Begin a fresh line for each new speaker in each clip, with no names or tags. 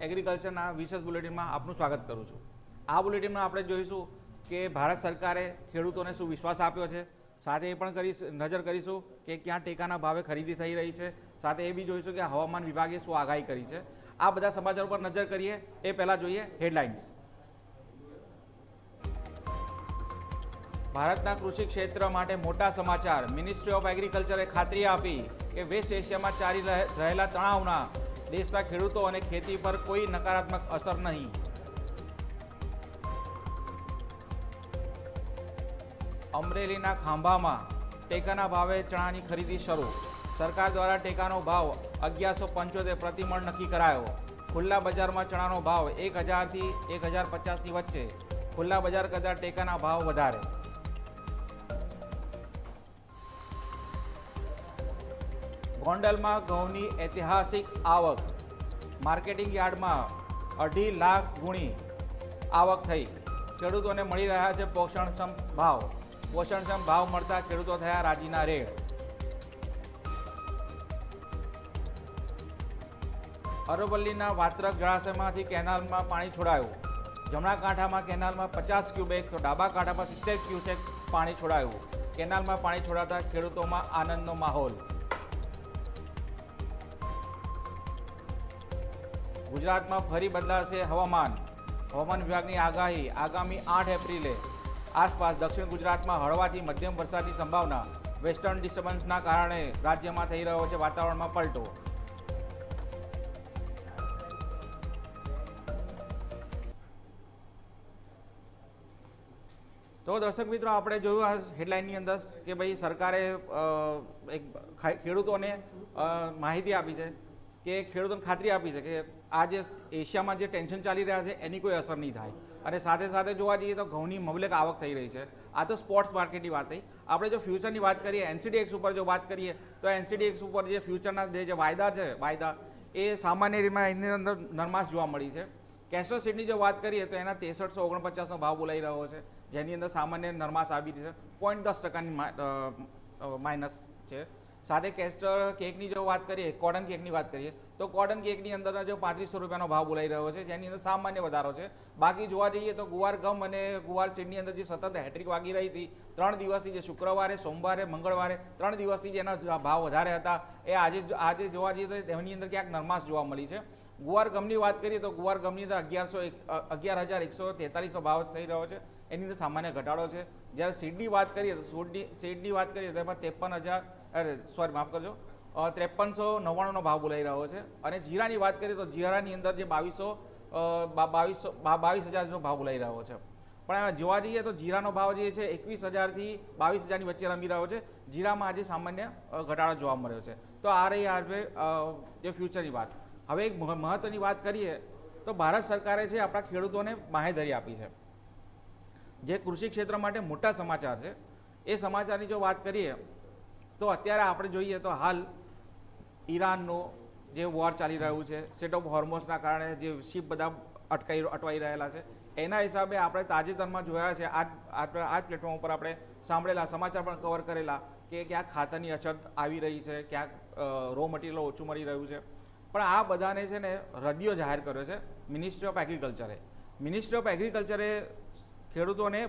એગ્રીકલ્ચરના વિશેષ બુલેટિનમાં આપનું સ્વાગત કરું છું। આ બુલેટિનમાં આપણે જોઈશું કે ભારત સરકારે ખેડૂતોને શું વિશ્વાસ આપ્યો છે, સાથે એ પણ નજર કરીશું કે ક્યાં ટેકાના ભાવે ખરીદી થઈ રહી છે, સાથે એ બી જોઈશું કે હવામાન વિભાગે શું આગાહી કરી છે। આ બધા સમાચારો પર નજર કરીએ એ પહેલાં જોઈએ હેડલાઇન્સ। ભારતના કૃષિ ક્ષેત્ર માટે મોટા સમાચાર। મિનિસ્ટ્રી ઓફ એગ્રીકલ્ચરે ખાતરી આપી કે વેસ્ટ એશિયામાં ચાલી રહેલા તણાવના દેશના ખેડૂતો અને ખેતી પર કોઈ નકારાત્મક અસર નહીં। અમરેલીના ખાંભામાં ટેકાના ભાવે ચણાની ખરીદી શરૂ। સરકાર દ્વારા ટેકાનો ભાવ 1175 પ્રતિમણ નક્કી કરાયો। ખુલ્લા બજારમાં ચણાનો ભાવ 1000થી 1050ની વચ્ચે। ખુલ્લા બજાર કરતાં ટેકાના ભાવ વધારે। ગોંડલમાં ઘઉંની ઐતિહાસિક આવક। માર્કેટિંગ યાર્ડમાં 2.5 લાખ ગુણી આવક થઈ। ખેડૂતોને મળી રહ્યા છે પોષણક્ષમ ભાવ। પોષણક્ષમ ભાવ મળતા ખેડૂતો થયા રાજીના રેડ। અરવલ્લીના વાત્રક જળાશયમાંથી કેનાલમાં પાણી છોડાયું। જમણા કાંઠામાં કેનાલમાં 50 ક્યુસેક તો ડાબા કાંઠામાં 70 ક્યુસેક પાણી છોડાયું। કેનાલમાં પાણી છોડાતા ખેડૂતોમાં આનંદનો માહોલ। ગુજરાતમાં ફરી બદલાશે હવામાન। હવામાન વિભાગની આગાહી। આગામી 8 એપ્રિલે આસપાસ દક્ષિણ ગુજરાતમાં હળવાથી મધ્યમ વરસાદની સંભાવના। વેસ્ટર્ન ડિસ્ટર્બન્સના કારણે રાજ્યમાં થઈ રહ્યો છે વાતાવરણમાં પલટો। તો દર્શક મિત્રો, આપણે જોયું આ હેડલાઇનની અંદર કે ભાઈ સરકારે એક ખેડૂતોને માહિતી આપી છે કે ખેડૂતોને ખાતરી આપી છે કે આ જે એશિયામાં જે ટેન્શન ચાલી રહ્યા છે એની કોઈ અસર નહીં થાય। અને સાથે સાથે જોવા જઈએ તો ઘઉંની મબલક આવક થઈ રહી છે। આ તો સ્પોટ્સ માર્કેટની વાત થઈ। આપણે જો ફ્યુચરની વાત કરીએ, એનસીડીએક્સ ઉપર જો વાત કરીએ તો એનસીડીએક્સ ઉપર જે ફ્યુચરના જે વાયદા છે એ સામાન્ય રીતમાં એની અંદર નરમાશ જોવા મળી છે। કેસ્ટર સીડની જો વાત કરીએ તો એના 6349નો ભાવ બોલાઈ રહ્યો છે, જેની અંદર સામાન્ય નરમાશ આવી રહી છે। 0.10% માઇનસ છે। સાથે કેસ્ટર કેકની જો વાત કરીએ, કોટન કેકની વાત કરીએ તો કોટન કેકની અંદર જો 3500 રૂપિયાનો ભાવ બોલાઈ રહ્યો છે, જેની અંદર સામાન્ય વધારો છે। બાકી જોવા જઈએ તો ગુવાર ગમ અને ગુવાર સીડની અંદર જે સતત હેટ્રિક વાગી રહી હતી 3 દિવસથી, જે શુક્રવારે, સોમવારે, મંગળવારે 3 દિવસથી જેના ભાવ વધારે હતા, એ આજે જોવા જઈએ તો એની અંદર ક્યાંક નરમાશ જોવા મળી છે। ગુવાર ગમની વાત કરીએ તો ગુવાર ગમની અંદર 11,143નો ભાવ થઈ રહ્યો છે, એની અંદર સામાન્ય ઘટાડો છે। જ્યારે સીડની વાત કરીએ તો સીડની વાત કરીએ તો એમાં 5399નો ભાવ બોલાઈ રહ્યો છે। અને જીરાની વાત કરીએ તો જીરાની અંદર જે 22,000નો ભાવ બોલાઈ રહ્યો છે। પણ જોવા જઈએ તો જીરાનો ભાવ જે છે 21,000થી 22,000ની વચ્ચે રમી રહ્યો છે। જીરામાં આજે સામાન્ય ઘટાડો જોવા મળ્યો છે। તો આ રહી જે ફ્યુચરની વાત। હવે એક મહત્વની વાત કરીએ તો ભારત સરકારે છે આપણા ખેડૂતોને બાંહેધરી આપી છે, જે કૃષિ ક્ષેત્ર માટે મોટા સમાચાર છે। એ સમાચારની જો વાત કરીએ તો અત્યારે આપણે જોઈએ તો હાલ ઈરાનનો જે વોર ચાલી રહ્યું છે, સ્ટેટ ઓફ હોર્મોઝના કારણે જે શિપ બધા અટવાઈ રહેલા છે, એના હિસાબે આપણે તાજેતરમાં જોયા છે, આ પ્લેટફોર્મ ઉપર આપણે સાંભળેલા સમાચાર પણ કવર કરેલા કે ક્યાંક ખાતરની અછત આવી રહી છે, ક્યાંક રો મટીરિયલ ઓછું મળી રહ્યું છે। પણ આ બધાને છે ને રદિયો જાહેર કર્યો છે મિનિસ્ટ્રી ઓફ એગ્રીકલ્ચરે। મિનિસ્ટ્રી ઓફ એગ્રીકલ્ચરે ખેડૂતોને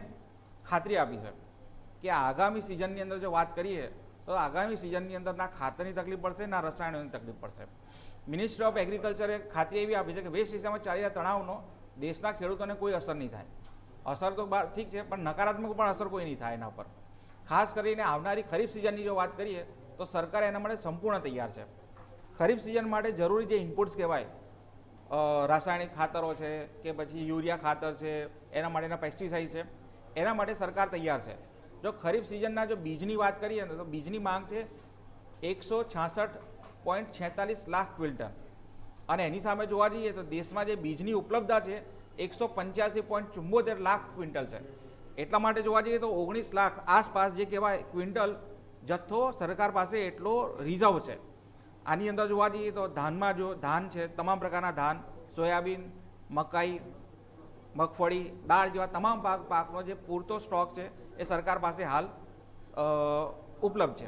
ખાતરી આપી છે કે આગામી સિઝનની અંદર જો વાત કરીએ તો આગામી સિઝનની અંદર ના ખાતરની તકલીફ પડશે, ના રસાયણોની તકલીફ પડશે। મિનિસ્ટ્રી ઓફ એગ્રીકલ્ચરે ખાતરી એવી આપી છે કે વેસ્ટ એશિયામાં ચાલી રહ્યા તણાવનો દેશના ખેડૂતોને કોઈ અસર નહીં થાય। અસર તો ઠીક છે, પણ નકારાત્મક પણ અસર કોઈ નહીં થાય એના પર। ખાસ કરીને આવનારી ખરીફ સિઝનની જો વાત કરીએ તો સરકાર એના માટે સંપૂર્ણ તૈયાર છે। ખરીફ સિઝન માટે જરૂરી જે ઇનપુટ્સ કહેવાય, રાસાયણિક ખાતરો છે કે પછી યુરિયા ખાતર છે, એના માટેના પેસ્ટિસાઇડ છે, એના માટે સરકાર તૈયાર છે। જો ખરીફ સિઝનના જો બીજની વાત કરીએ ને તો બીજની માંગ છે 166.46 લાખ ક્વિન્ટલ। અને એની સામે જોવા જઈએ તો દેશમાં જે બીજની ઉપલબ્ધતા છે 185.74 લાખ ક્વિન્ટલ છે। એટલા માટે જોવા જઈએ તો 19 લાખ આસપાસ જે કહેવાય ક્વિન્ટલ જથ્થો સરકાર પાસે એટલો રિઝર્વ છે। આની અંદર જોવા જઈએ તો ધાનમાં જો ધાન છે, તમામ પ્રકારના ધાન, સોયાબીન, મકાઈ, મગફળી, દાળ જેવા તમામ પાકનો જે પૂરતો સ્ટોક છે એ સરકાર પાસે હાલ ઉપલબ્ધ છે।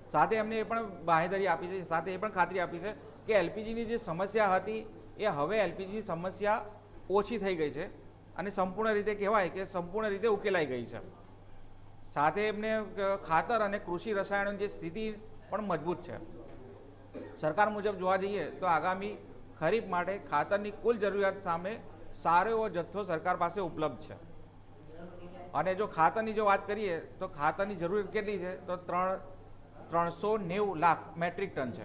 સાથે એમને એ પણ બાંહેધરી આપી છે, સાથે એ પણ ખાતરી આપી છે કે એલપીજીની જે સમસ્યા હતી એ હવે એલપીજી સમસ્યા ઓછી થઈ ગઈ છે અને સંપૂર્ણ રીતે કહેવાય કે સંપૂર્ણ રીતે ઉકેલાઈ ગઈ છે. સાથે એમને ખાતર અને કૃષિ રસાયણોની જે સ્થિતિ પણ મજબૂત છે. સરકાર મુજબ જોવા જઈએ તો આગામી ખરીફ માટે ખાતરની કુલ જરૂરિયાત સામે સારો એવો જથ્થો સરકાર પાસે ઉપલબ્ધ છે. અને જો ખાતરની જો વાત કરીએ તો ખાતરની જરૂરિયાત કેટલી છે તો 390 લાખ મેટ્રિક ટન છે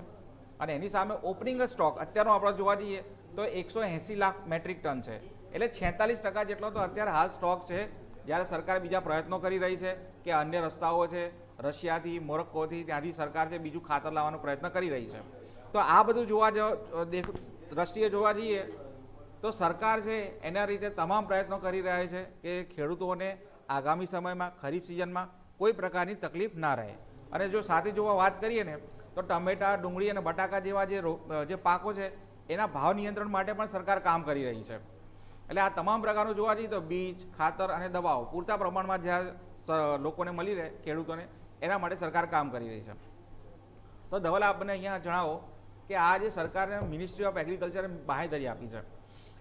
અને એની સામે ઓપનિંગ સ્ટોક અત્યારનો આપણે જોવા જઈએ તો 180 લાખ મેટ્રિક ટન છે. એટલે 46% જેટલો તો અત્યારે હાલ સ્ટોક છે. જ્યારે સરકાર બીજા પ્રયત્નો કરી રહી છે કે અન્ય રસ્તાઓ છે, રશિયાથી, મોરોક્કોથી, ત્યાંથી સરકાર છે બીજું ખાતર લાવવાનો પ્રયત્ન કરી રહી છે. તો આ બધું દ્રષ્ટિએ જોવા જઈએ તો સરકાર છે એના રીતે તમામ પ્રયત્નો કરી રહ્યા છે કે ખેડૂતોને આગામી સમયમાં ખરીફ સિઝનમાં કોઈ પ્રકારની તકલીફ ના રહે. અને જો સાથે જોવા વાત કરીએ ને તો ટમેટા, ડુંગળી અને બટાકા જેવા જે પાકો છે એના ભાવ નિયંત્રણ માટે પણ સરકાર કામ કરી રહી છે. એટલે આ તમામ પ્રકારનું જોવા જઈએ તો બીજ, ખાતર અને દવાઓ પૂરતા પ્રમાણમાં જ્યારે લોકોને મળી રહે, ખેડૂતોને, એના માટે સરકાર કામ કરી રહી છે. તો ધવલ, આપને અહીંયા જણાવો કે આ જે સરકારે મિનિસ્ટ્રી ઓફ એગ્રીકલ્ચરે બાંહેધરી આપી છે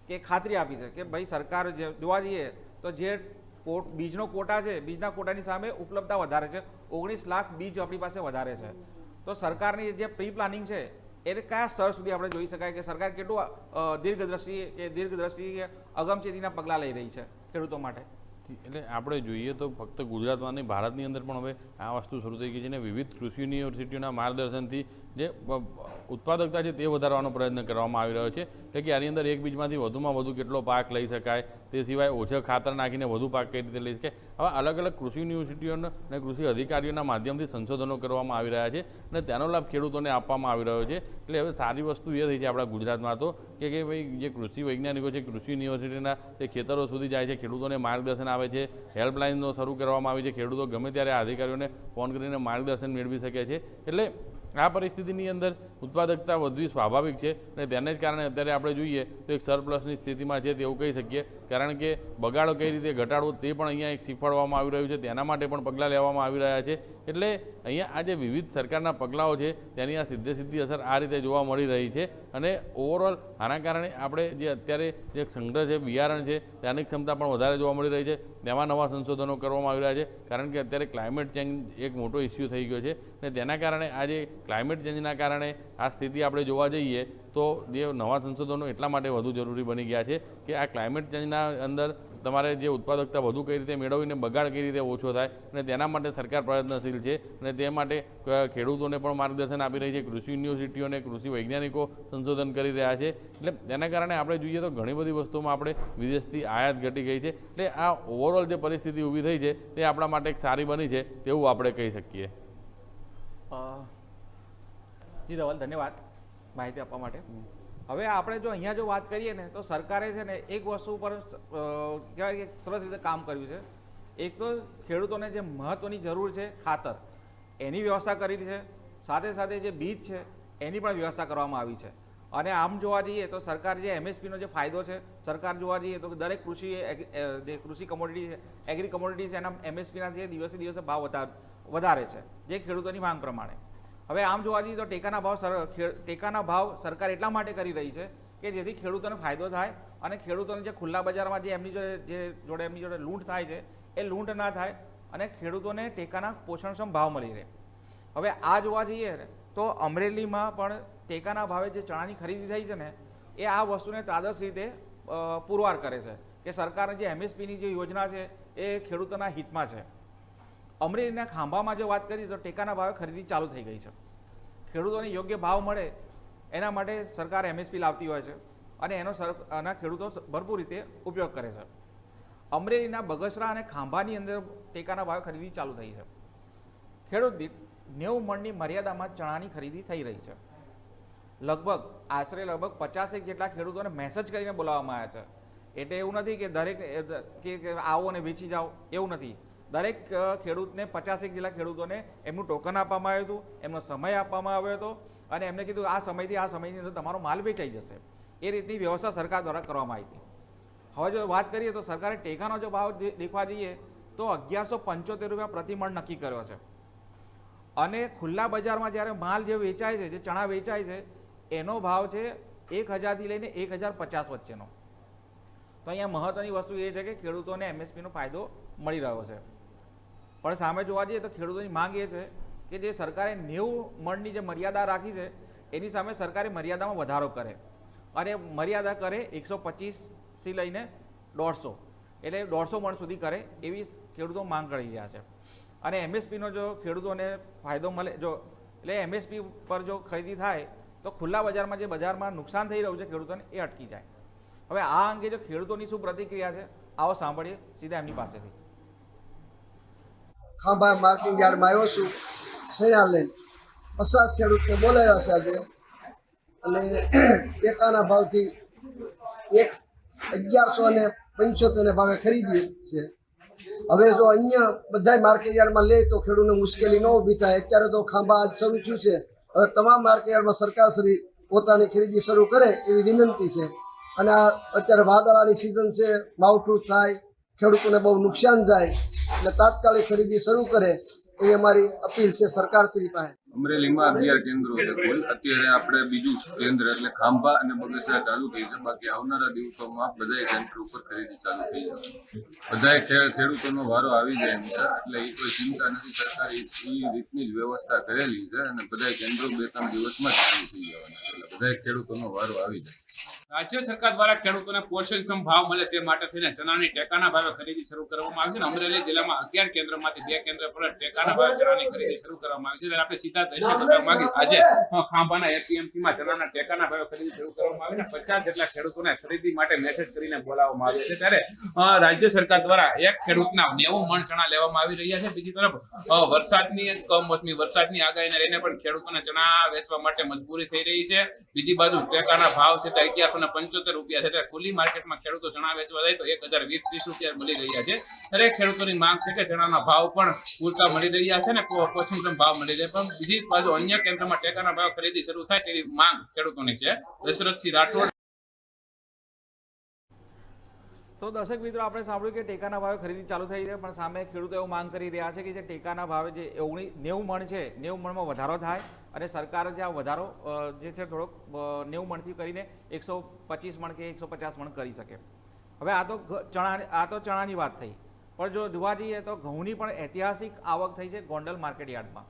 કે ખાતરી આપી છે કે ભાઈ સરકાર જોવા જઈએ તો જે બીજનો કોટા છે, બીજના કોટાની સામે ઉપલબ્ધતા વધારે છે. 19 લાખ બીજ આપણી પાસે વધારે છે. તો સરકારની જે પ્રી પ્લાનિંગ છે એને કયા સ્તર સુધી આપણે જોઈ શકાય કે સરકાર કેટલું દીર્ઘદ્રષ્ટિ કે અગમચેતીના પગલાં લઈ રહી છે ખેડૂતો માટે?
એટલે આપણે જોઈએ તો ફક્ત ગુજરાતમાં નહીં, ભારતની અંદર પણ હવે આ વસ્તુ શરૂ થઈ ગઈ છે અને વિવિધ કૃષિ યુનિવર્સિટીઓના માર્ગદર્શનથી જે ઉત્પાદકતા છે તે વધારવાનો પ્રયત્ન કરવામાં આવી રહ્યો છે. એટલે કે આની અંદર એક બીજમાંથી વધુમાં વધુ કેટલો પાક લઈ શકાય, તે સિવાય ઓછા ખાતર નાખીને વધુ પાક કઈ રીતે લઈ શકાય, આવા અલગ અલગ કૃષિ યુનિવર્સિટીઓના અને કૃષિ અધિકારીઓના માધ્યમથી સંશોધનો કરવામાં આવી રહ્યા છે અને તેનો લાભ ખેડૂતોને આપવામાં આવી રહ્યો છે. એટલે હવે સારી વસ્તુ એ થઈ છે આપણા ગુજરાતમાં તો કે ભાઈ જે કૃષિ વૈજ્ઞાનિકો છે, કૃષિ યુનિવર્સિટીના તે ખેતરો સુધી જાય છે, ખેડૂતોને માર્ગદર્શન આવે છે. હેલ્પલાઇનનો શરૂ કરવામાં આવી છે, ખેડૂતો ગમે ત્યારે આ અધિકારીઓને ફોન કરીને માર્ગદર્શન મેળવી શકે છે. એટલે આ પરિસ્થિતિની અંદર ઉત્પાદકતા વધવી સ્વાભાવિક છે અને તેને જ કારણે અત્યારે આપણે જોઈએ તો એક સરપ્લસની સ્થિતિમાં છે તેવું કહી શકીએ. કારણ કે બગાડો કઈ રીતે ઘટાડવો તે પણ અહીંયા એક શીખવાડવામાં આવી રહ્યું છે, તેના માટે પણ પગલાં લેવામાં આવી રહ્યા છે. એટલે અહીંયા આ જે વિવિધ સરકારના પગલાઓ છે તેની આ સીધી અસર આ રીતે જોવા મળી રહી છે. અને ઓવરઓલ આના કારણે આપણે જે અત્યારે જે સંગ્રહ છે, બિયારણ છે, તેની ક્ષમતા પણ વધારે જોવા મળી રહી છે. તેમાં નવા સંશોધનો કરવામાં આવી રહ્યા છે. કારણ કે અત્યારે ક્લાઇમેટ ચેન્જ એક મોટો ઇસ્યુ થઈ ગયો છે અને તેના કારણે આજે ક્લાઇમેટ ચેન્જના કારણે આ સ્થિતિ આપણે જોવા જઈએ તો જે નવા સંશોધનો એટલા માટે વધુ જરૂરી બની ગયા છે કે આ ક્લાઇમેટ ચેન્જના અંદર તમારે જે ઉત્પાદકતા વધુ કઈ રીતે મેળવીને બગાડ કઈ રીતે ઓછો થાય અને તેના માટે સરકાર પ્રયત્નશીલ છે અને તે માટે ખેડૂતોને પણ માર્ગદર્શન આપી રહી છે. કૃષિ યુનિવર્સિટીઓને કૃષિ વૈજ્ઞાનિકો સંશોધન કરી રહ્યા છે. એટલે તેના કારણે આપણે જોઈએ તો ઘણી બધી વસ્તુમાં આપણે વિદેશથી આયાત ઘટી ગઈ છે. એટલે આ ઓવરઓલ જે પરિસ્થિતિ ઊભી થઈ છે તે આપણા માટે એક સારી બની છે તેવું આપણે કહી શકીએ.
જી ધવલ, ધન્યવાદ માહિતી આપવા માટે. હવે આપણે જો અહીંયા જો વાત કરીએ ને તો સરકારે છે ને એક વસ્તુ ઉપર કહેવાય કે સરસ રીતે કામ કર્યું છે. એક તો ખેડૂતોને જે મહત્ત્વની જરૂર છે ખાતર, એની વ્યવસ્થા કરી છે. સાથે સાથે જે બીજ છે એની પણ વ્યવસ્થા કરવામાં આવી છે. અને આમ જોવા જઈએ તો સરકાર જે એમએસપીનો જે ફાયદો છે, સરકાર જોવા જઈએ તો દરેક કૃષિ કમોડિટી છે, એગ્રી કમોડિટી છે, એના એમએસપીના જે દિવસે દિવસે ભાવ વધારે છે જે ખેડૂતોની માંગ પ્રમાણે. હવે આમ જોવા જઈએ તો ટેકાના ભાવ સરકાર એટલા માટે કરી રહી છે કે જેથી ખેડૂતોને ફાયદો થાય અને ખેડૂતોને જે ખુલ્લા બજારમાં જે એમની જોડે લૂંટ થાય છે એ લૂંટ ના થાય અને ખેડૂતોને ટેકાના પોષણક્ષમ ભાવ મળી રહે. હવે આ જોવા જઈએ તો અમરેલીમાં પણ ટેકાના ભાવે જે ચણાની ખરીદી થઈ છે ને એ આ વસ્તુને આદર્શ રીતે પુરવાર કરે છે કે સરકારની જે એમએસપીની જે યોજના છે એ ખેડૂતોના હિતમાં છે. અમરેલીના ખાંભામાં જો વાત કરીએ તો ટેકાના ભાવે ખરીદી ચાલુ થઈ ગઈ છે. ખેડૂતોને યોગ્ય ભાવ મળે એના માટે સરકાર એમએસપી લાવતી હોય છે અને એના ખેડૂતો ભરપૂર રીતે ઉપયોગ કરે છે. અમરેલીના બગસરા અને ખાંભાની અંદર ટેકાના ભાવે ખરીદી ચાલુ થઈ છે. ખેડૂત દીઠ 90 મણની મર્યાદામાં ચણાની ખરીદી થઈ રહી છે. આશરે 50 જેટલા ખેડૂતોને મેસેજ કરીને બોલાવવામાં આવ્યા છે. એટલે એવું નથી કે દરેક કે આવો અને વેચી જાઓ, એવું નથી. દરેક ખેડૂતને 50 જેટલા ખેડૂતોને એમનું ટોકન આપવામાં આવ્યું હતું, એમનો સમય આપવામાં આવ્યો હતો અને એમને કીધું આ સમયથી આ સમયની અંદર તમારો માલ વેચાઈ જશે. એ રીતની વ્યવસ્થા સરકાર દ્વારા કરવામાં આવી હતી. હવે જો વાત કરીએ તો સરકારે ટેકાનો જો ભાવ દેખવા જઈએ તો 1175 રૂપિયા પ્રતિ મણ નક્કી કર્યો છે અને ખુલ્લા બજારમાં જ્યારે માલ જે વેચાય છે, જે ચણા વેચાય છે એનો ભાવ છે 1000થી લઈને 1050 વચ્ચેનો. તો અહીંયા મહત્ત્વની વસ્તુ એ છે કે ખેડૂતોને એમએસપીનો ફાયદો મળી રહ્યો છે. પણ સામે જોવા જઈએ તો ખેડૂતોની માંગ એ છે કે જે સરકારે 90 મણની જે મર્યાદા રાખી છે એની સામે સરકારે મર્યાદામાં વધારો કરે અને મર્યાદા કરે 125થી લઈને 150, એટલે 150 મણ સુધી કરે એવી ખેડૂતો માંગ કરી રહ્યા છે. અને એમએસપીનો જો ખેડૂતોને ફાયદો મળે, જો એટલે એમએસપી પર જો ખરીદી થાય તો ખુલ્લા બજારમાં જે બજારમાં નુકસાન થઈ રહ્યું છે ખેડૂતોને એ અટકી જાય. હવે આ અંગે જો ખેડૂતોની શું પ્રતિક્રિયા છે આવો સાંભળીએ સીધા એમની પાસેથી.
ખાંભા માર્કેટિંગ યાર્ડમાં આવ્યો છું શેણા લઈને. 50 ખેડૂતને બોલાવ્યા છે આજે અને ટેકાના ભાવથી 1175 ભાવે ખરીદીએ છે. હવે જો અહીંયા બધા માર્કેટ યાર્ડમાં લે તો ખેડૂતને મુશ્કેલી ન ઊભી થાય. અત્યારે તો ખાંભા આજ શરૂ થયું છે. હવે તમામ માર્કેટ યાર્ડમાં સરકારશ્રી પોતાની ખરીદી શરૂ કરે એવી વિનંતી છે. અને આ અત્યારે વાદળાની સિઝન છે, માવઠું થાય, ખેડૂતોને બહુ નુકસાન જાય એટલે તાત્કાલિક ખરીદી શરૂ કરે એ અમારી અપીલ છે સરકારશ્રી પાસે.
અમરેલીમાં 11 કેન્દ્રો છે કુલ. અત્યારે આપણે બીજું કેન્દ્ર એટલે ખાંભા અને બગસરા ચાલુ થઈ છે. બાકી આવનારા દિવસોમાં બધા કેન્દ્ર ઉપર ખરીદી ચાલુ થઈ જશે. બધા ખેડૂતોનો વારો આવી જાય એમ છે, એટલે એ કોઈ ચિંતા નથી. સરકારે એ રીતની જ વ્યવસ્થા કરેલી છે અને બધા કેન્દ્રો 2-3 દિવસમાં જ ચાલુ થઈ જવાના, એટલે બધા ખેડૂતોનો વારો આવી જાય.
રાજ્ય સરકાર દ્વારા ખેડૂતોને પોષણક્ષમ ભાવ મળે તે માટે થઈને ચણાની ટેકાના ભાવે ખરીદી શરૂ કરવામાં આવી છે. અમરેલી જિલ્લામાં 11 કેન્દ્રમાંથી 2 કેન્દ્ર પર ટેકાના ભાવે ચણાની ખરીદી શરૂ કરવામાં આવી છે. ત્યારે આપણે સીધા દ્રશ્ય બતાવવા માંગીએ. આજે ખાંભાના એપીએમસીમાં ચણાના ટેકાના ભાવે ખરીદી શરૂ કરવામાં આવી અને 50 જેટલા ખેડૂતોને ખરીદી માટે મેસેજ કરીને બોલાવવામાં આવ્યા છે. ત્યારે રાજ્ય સરકાર દ્વારા એક ખેડૂતના 90 મણ ચણા લેવામાં આવી રહ્યા છે. બીજી તરફ વરસાદની કમોસમી વરસાદની આગાહીને લઈને પણ ખેડૂતોને ચણા વેચવા માટે મજબૂરી થઈ રહી છે. બીજી બાજુ ટેકાના ભાવ છે તે 1175 રૂપિયા છે. ત્યારે ખુલ્લી માર્કેટમાં ખેડૂતો ચણા વેચવા જાય તો 1020-30 રૂપિયા મળી રહ્યા છે. દરેક ખેડૂતોની માંગ છે કે ચણાના ભાવ પણ પૂરતા મળી રહ્યા છે ને પોષણક્ષમ ભાવ મળી રહે. પણ બીજી બાજુ અન્ય કેન્દ્રમાં ટેકાના ભાવ ખરીદી શરૂ થાય તેવી માંગ ખેડૂતોની છે. દશરથસિંહ રાઠોડ.
તો દર્શક મિત્રો, આપણે સાંભળ્યું કે ટેકાના ભાવે ખરીદી ચાલુ થઈ છે, પણ સામે ખેડૂતો એવું માંગ કરી રહ્યા છે કે જે ટેકાના ભાવે જે 90 મણ છે 90 મણમાં વધારો થાય અને સરકાર જે આ વધારો જે છે થોડોક 90 મણથી કરીને 125 મણ કે 150 મણ કરી શકે. હવે આ તો ચણાની વાત થઈ, પણ જો જોવા જઈએ તો ઘઉંની પણ ઐતિહાસિક આવક થઈ છે ગોંડલ માર્કેટ યાર્ડમાં.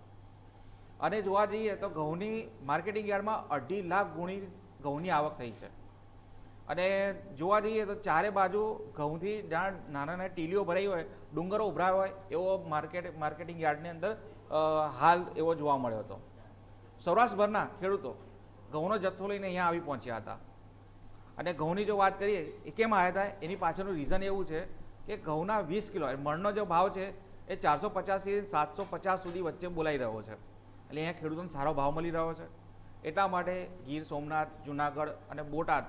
અને જોવા જઈએ તો ઘઉંની માર્કેટિંગ યાર્ડમાં 2.5 લાખ ગુણી ઘઉંની આવક થઈ છે. અને જોવા જઈએ તો ચારે બાજુ ઘઉંથી જ્યાં નાના નાના ટીલીઓ ભરાઈ હોય, ડુંગરો ઉભરાય હોય એવો માર્કેટિંગ યાર્ડની અંદર હાલ એવો જોવા મળ્યો હતો. સૌરાષ્ટ્રભરના ખેડૂતો ઘઉંનો જથ્થો લઈને અહીંયા આવી પહોંચ્યા હતા. અને ઘઉંની જો વાત કરીએ એ કેમ આવ્યા હતા, એની પાછળનું રીઝન એવું છે કે ઘઉંના 20 કિલો મણનો જો ભાવ છે એ 450થી 750 સુધી વચ્ચે બોલાઈ રહ્યો છે. એટલે અહીંયા ખેડૂતોને સારો ભાવ મળી રહ્યો છે. એટલા માટે ગીર સોમનાથ, જુનાગઢ અને બોટાદ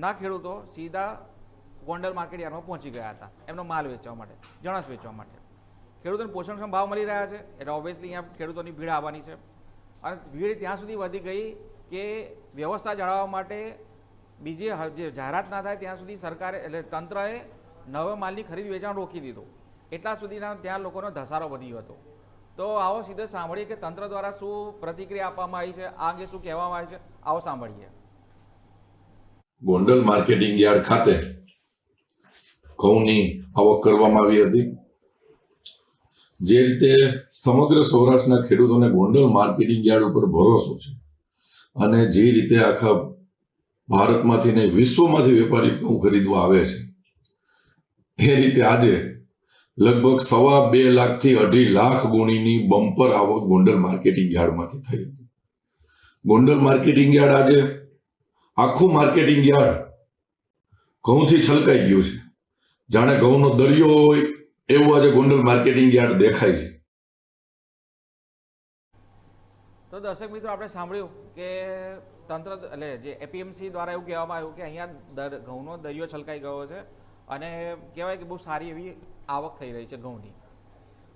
ના ખેડૂતો સીધા ગોંડલ માર્કેટ યાર્ડમાં પહોંચી ગયા હતા એમનો માલ વેચવા માટે, જણસ વેચવા માટે. ખેડૂતોને પોષણક્ષમ ભાવ મળી રહ્યા છે એટલે ઓબ્વિયસલી અહીંયા ખેડૂતોની ભીડ આવવાની છે. અને ભીડ ત્યાં સુધી વધી ગઈ કે વ્યવસ્થા જાળવવા માટે બીજી જે જાહેરાત ના થાય ત્યાં સુધી સરકારે એટલે તંત્રએ નવા માલની ખરીદ વેચાણ રોકી દીધું. એટલા સુધીના ત્યાં લોકોનો ધસારો વધ્યો હતો. તો આવો સીધો સાંભળીએ કે તંત્ર દ્વારા શું પ્રતિક્રિયા આપવામાં આવી છે, આ અંગે શું કહેવામાં આવ્યું છે, આવો સાંભળીએ.
ગોંડલ માર્કેટિંગ યાર્ડ ખાતે ઘઉંની આવક કરવામાં આવી હતી. જે રીતે સમગ્ર સૌરાષ્ટ્રના ખેડૂતોને ગોંડલ માર્કેટિંગ યાર્ડ ઉપર ભરોસો છે અને જે રીતે આખા ભારતમાંથી ને વિશ્વમાંથી વેપારી ઘઉં ખરીદવા આવે છે, એ રીતે આજે લગભગ 2.25 લાખથી 2.5 લાખ ગુણીની બમ્પર આવક ગોંડલ માર્કેટિંગ યાર્ડમાંથી થઈ હતી. ગોંડલ માર્કેટિંગ યાર્ડ આજે આખું માર્કેટિંગ યાર્ડ ઘઉંથી છલકાઈ ગયું છે. જાણે ઘઉંનો દરિયો હોય એવું આજે ગોંડલ માર્કેટિંગ યાર્ડ દેખાય છે.
તો દર્શક મિત્રો, આપણે સાંભળ્યું કે તંત્ર એટલે જે એપીએમસી દ્વારા એવું કહેવામાં આવ્યું કે અહીંયા ઘઉંનો દરિયો છલકાઈ ગયો છે અને કહેવાય કે બહુ સારી એવી આવક થઈ રહી છે ઘઉંની.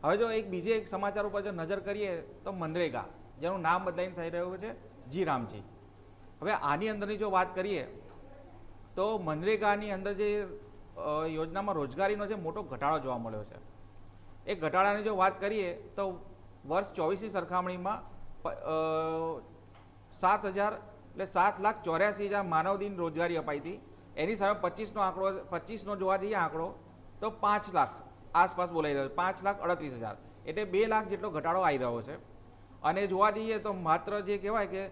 હવે જો બીજે એક સમાચાર ઉપર જો નજર કરીએ તો મનરેગા, જેનું નામ બદલાઈને થઈ રહ્યું છે જીરામજી. હવે આની અંદરની જો વાત કરીએ તો મનરેગાની અંદર જે યોજનામાં રોજગારીનો જે મોટો ઘટાડો જોવા મળ્યો છે. એ ઘટાડાની જો વાત કરીએ તો વર્ષ 24ની સરખામણીમાં 7,000 એટલે 7,84,000 માનવ દિન રોજગારી અપાઈ હતી. એની સામે 25નો જોવા જઈએ આંકડો તો 5 લાખ આસપાસ બોલાઈ રહ્યો છે, 5,38,000, એટલે 2 લાખ જેટલો ઘટાડો આવી રહ્યો છે. અને જોવા જઈએ તો માત્ર જે કહેવાય કે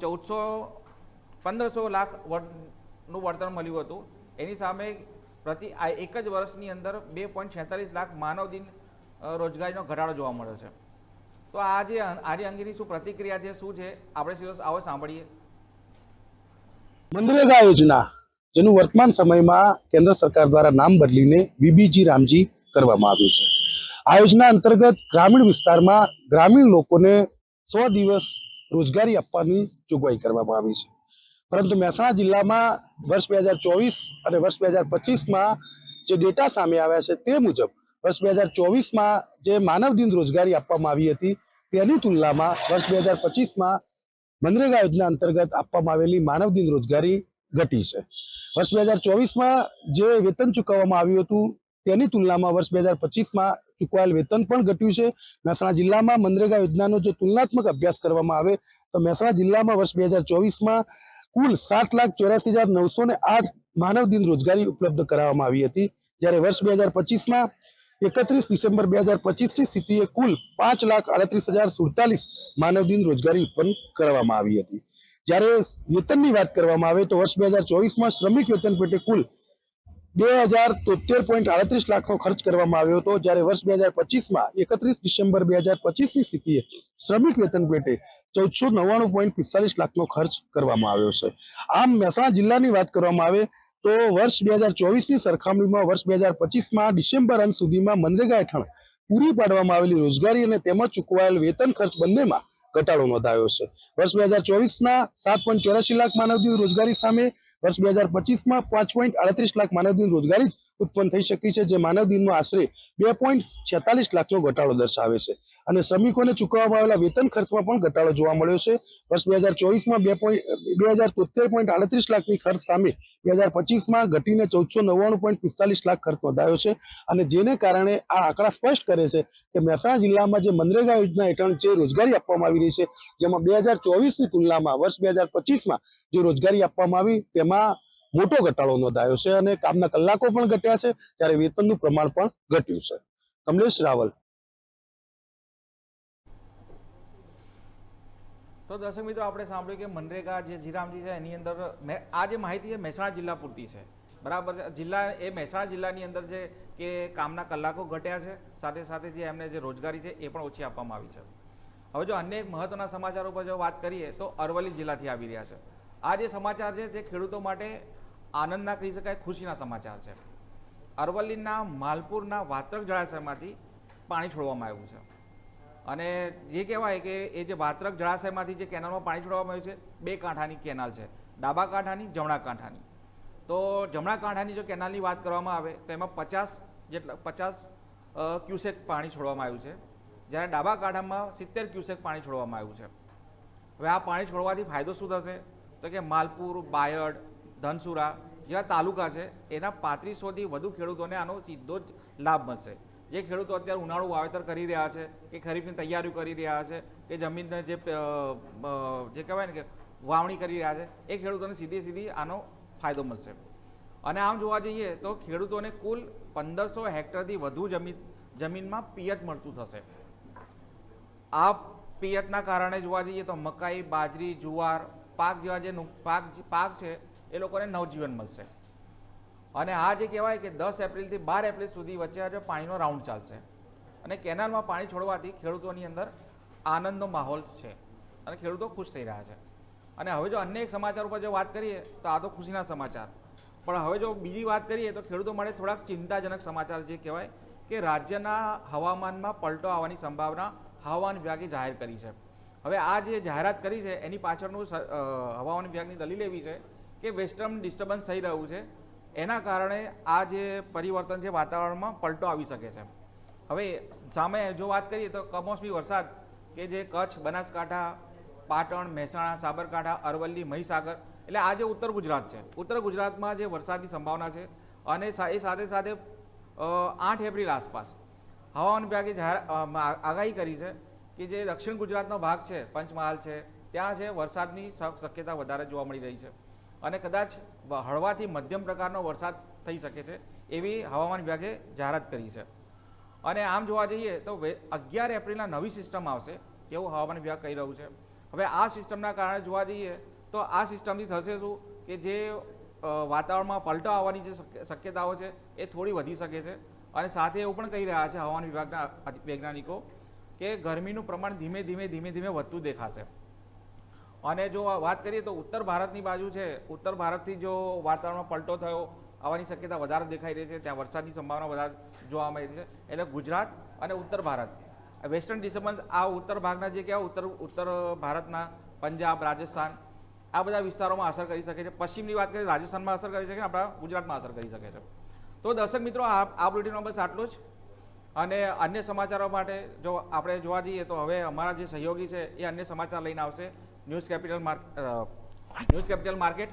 1,500 લાખ નું વળતર મળ્યું હતું, એની સામે એક જ વર્ષની અંદર 2.46 લાખ માનવ દિન રોજગારીનો ઘટાડો જોવા મળ્યો છે. તો આની અંગેની શું પ્રતિક્રિયા છે, શું છે, આપણે આવો સાંભળીએ.
મનરેગા યોજના, જેનું વર્તમાન સમયમાં કેન્દ્ર સરકાર દ્વારા નામ બદલીને બીબીજી રામજી કરવામાં આવ્યું છે. આ યોજના અંતર્ગત ગ્રામીણ વિસ્તારમાં ગ્રામીણ લોકોને 100 દિવસ રોજગારી આપવાની જોગવાઈ કરવામાં આવી છે. પરંતુ મહેસાણા જિલ્લામાં વર્ષ 2024 અને વર્ષ 2025માં જે ડેટા સામે આવ્યા છે તે મુજબ વર્ષ 2024માં જે માનવ દિન રોજગારી આપવામાં આવી હતી તેની તુલનામાં વર્ષ 2025માં મનરેગા યોજના અંતર્ગત આપવામાં આવેલી માનવ દિન રોજગારી ઘટી છે. વર્ષ 2024માં જે વેતન ચૂકવવામાં આવ્યું હતું તેની તુલનામાં વર્ષ 2025માં ચૂકવાયેલ વેતન પણ ઘટ્યું છે. મહેસાણા જિલ્લામાં મનરેગા યોજનાનો જો તુલનાત્મક અભ્યાસ કરવામાં આવે તો મહેસાણા જિલ્લામાં વર્ષ 2024માં કુલ 7,84,908 માનવ દિન રોજગારી ઉપલબ્ધ કરાવવામાં આવી હતી, જ્યારે વર્ષ 2025માં 31 ડિસેમ્બર 2025ની સ્થિતિએ કુલ 5,38,047 માનવ દિન રોજગારી ઉત્પન્ન કરવામાં આવી હતી. જ્યારે વેતનની વાત કરવામાં આવે તો વર્ષ 2024માં શ્રમિક વેતન પેટે કુલ 2,073.38 લાખનો ખર્ચ કરવામાં આવ્યો હતો, જ્યારે વર્ષ 2025માં 31 ડિસેમ્બર 2025ની સ્થિતિએ શ્રમિક વેતન પેટે 1,499.45 લાખનો ખર્ચ કરવામાં આવ્યો છે. આમ મહેસાણા જિલ્લાની વાત કરવામાં આવે તો વર્ષ 2024ની સરખામણીમાં વર્ષ 2025માં ડિસેમ્બર અંત સુધીમાં મનરેગા હેઠળ પૂરી પાડવામાં આવેલી રોજગારી અને તેમાં ચૂકવાયેલ વેતન ખર્ચ બંનેમાં ઘટાડો નોંધાયો છે. વર્ષ 2024ના 7.84 લાખ માનવ દિન રોજગારી સામે વર્ષ 2025માં 5.38 લાખ માનવ દિન રોજગારી ઉત્પન્ન થઈ શકી છે, જે માનવ દિનમાં આશરે 2.46 લાખનો ઘટાડો દર્શાવે છે. અને શ્રમિકોને ચૂકવવામાં આવેલા વેતન ખર્ચમાં પણ ઘટાડો જોવા મળ્યો છે. વર્ષ 2024માં 2,073.38 લાખની ખર્ચ સામે 2025માં ઘટીને 1,499.45 લાખ ખર્ચ નોંધાયો છે. અને જેને કારણે આ આંકડા સ્પષ્ટ કરે છે કે મહેસાણા જિલ્લામાં જે મનરેગા યોજના હેઠળ જે રોજગારી આપવામાં આવી રહી છે, જેમાં 2024ની તુલનામાં વર્ષ 2025માં જે રોજગારી આપવામાં આવી તેમાં મોટો ઘટાડો નોંધાયો છે અને કામના કલાકો પણ ઘટ્યા છે, ત્યારે વેતનનું પ્રમાણ પણ ઘટ્યું છે. કમલેશ રાવલ.
તો દર્શક મિત્રો, આપણે સાંભળ્યું કે મનરેગા જે જીરામજી છે એની અંદર આ જે માહિતી છે મહેસાણા જિલ્લા પૂરતી છે, બરાબર છે. મહેસાણા જિલ્લાની અંદર છે કે કામના કલાકો ઘટ્યા છે, સાથે સાથે જે એમને જે રોજગારી છે એ પણ ઓછી આપવામાં આવી છે. હવે જો અન્ય એક મહત્વના સમાચારો પર જો વાત કરીએ તો અરવલ્લી જિલ્લાથી આવી રહ્યા છે. આ જે સમાચાર છે તે ખેડૂતો માટે આનંદના કહી શકાય, ખુશીના સમાચાર છે. અરવલ્લીના માલપુરના વાત્રક જળાશયમાંથી પાણી છોડવામાં આવ્યું છે. અને જે કહેવાય કે એ જે વાત્રક જળાશયમાંથી જે કેનાલમાં પાણી છોડવામાં આવ્યું છે, 2 કાંઠાની કેનાલ છે, ડાબા કાંઠાની, જમણા કાંઠાની. તો જમણા કાંઠાની જો કેનાલની વાત કરવામાં આવે તો એમાં 50 ક્યુસેક પાણી છોડવામાં આવ્યું છે, જ્યારે ડાબા કાંઠામાં 70 ક્યુસેક પાણી છોડવામાં આવ્યું છે. હવે આ પાણી છોડવાથી ફાયદો શું થશે તો કે માલપુર, બાયડ, ધનસુરા જેવા તાલુકા છે એના 3500થી વધુ ખેડૂતોને આનો સીધો જ લાભ મળશે. જે ખેડૂતો અત્યારે ઉનાળુ વાવેતર કરી રહ્યા છે કે ખરીફની તૈયારીઓ કરી રહ્યા છે કે જમીનને જે કહેવાય ને કે વાવણી કરી રહ્યા છે, એ ખેડૂતોને સીધી આનો ફાયદો મળશે. અને આમ જોવા જઈએ તો ખેડૂતોને કુલ 1500 હેક્ટરથી વધુ જમીનમાં પિયત મળતું થશે. આ પિયતના કારણે જોવા જઈએ તો મકાઈ, બાજરી, જુવાર પાક જેવા જે પાક છે એ લોકોને નવજીવન મળશે. અને આ જે કહેવાય કે 10 એપ્રિલથી 12 એપ્રિલ સુધી વચ્ચે આજે પાણીનો રાઉન્ડ ચાલશે. અને કેનાલમાં પાણી છોડવાથી ખેડૂતોની અંદર આનંદનો માહોલ છે અને ખેડૂતો ખુશ થઈ રહ્યા છે. અને હવે જો અન્ય એક સમાચાર ઉપર જો વાત કરીએ તો આ તો ખુશીના સમાચાર, પણ હવે જો બીજી વાત કરીએ તો ખેડૂતો માટે થોડાક ચિંતાજનક સમાચાર જે કહેવાય કે રાજ્યના હવામાનમાં પલટો આવવાની સંભાવના હવામાન વિભાગે જાહેર કરી છે. હવે આ જે જાહેરાત કરી છે એની પાછળનું હવામાન વિભાગની દલીલ એવી છે કે વેસ્ટર્ન ડિસ્ટર્બન્સ થઈ રહ્યું છે, એના કારણે આ જે પરિવર્તન છે વાતાવરણમાં પલટો આવી શકે છે. હવે સામે જો વાત કરીએ તો કમોસમી વરસાદ કે જે કચ્છ, બનાસકાંઠા, પાટણ, મહેસાણા, સાબરકાંઠા, અરવલ્લી, મહીસાગર એટલે આ જે ઉત્તર ગુજરાત છે, ઉત્તર ગુજરાતમાં જે વરસાદની સંભાવના છે. અને એ સાથે 8 એપ્રિલ આસપાસ હવામાન વિભાગે આગાહી કરી છે કે જે દક્ષિણ ગુજરાતનો ભાગ છે, પંચમહાલ છે, ત્યાં છે વરસાદની શક્યતા વધારે જોવા મળી રહી છે અને કદાચ હળવાથી મધ્યમ પ્રકારનો વરસાદ થઈ શકે છે એવી હવામાન વિભાગે જાહેરાત કરી છે. અને આમ જોવા જઈએ તો 11 એપ્રિલના નવી સિસ્ટમ આવશે એવું હવામાન વિભાગ કહી રહ્યું છે. હવે આ સિસ્ટમના કારણે જોવા જઈએ તો આ સિસ્ટમથી થશે શું કે જે વાતાવરણમાં પલટો આવવાની જે શક્યતાઓ છે એ થોડી વધી શકે છે. અને સાથે એવું પણ કહી રહ્યા છે હવામાન વિભાગના વૈજ્ઞાનિકો કે ગરમીનું પ્રમાણ ધીમે ધીમે વધતું દેખાશે. અને જો વાત કરીએ તો ઉત્તર ભારતની બાજુ છે, ઉત્તર ભારતથી જો વાતાવરણમાં પલટો થયો આવવાની શક્યતા વધારે દેખાઈ રહી છે, ત્યાં વરસાદની સંભાવના વધારે જોવા મળી છે. એટલે ગુજરાત અને ઉત્તર ભારત વેસ્ટર્ન ડિસ્ટર્બન્સ આ ઉત્તર ભાગના જે કહેવાય ઉત્તર ભારતના પંજાબ, રાજસ્થાન આ બધા વિસ્તારોમાં અસર કરી શકે છે. પશ્ચિમની વાત કરીએ રાજસ્થાનમાં અસર કરી શકે છે, આપણા ગુજરાતમાં અસર કરી શકે છે. તો દર્શક મિત્રો આ બુલેટિનમાં બસ આટલું જ. અને અન્ય સમાચારો માટે જો આપણે જોવા જઈએ તો હવે અમારા જે સહયોગી છે એ અન્ય સમાચાર લઈને આવશે ન્યૂઝ કેપિટલ માર્કેટ.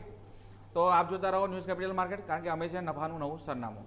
તો આપ જોતા રહો ન્યૂઝ કેપિટલ માર્કેટ, કારણ કે અમે છે નફાનું નવું સરનામું.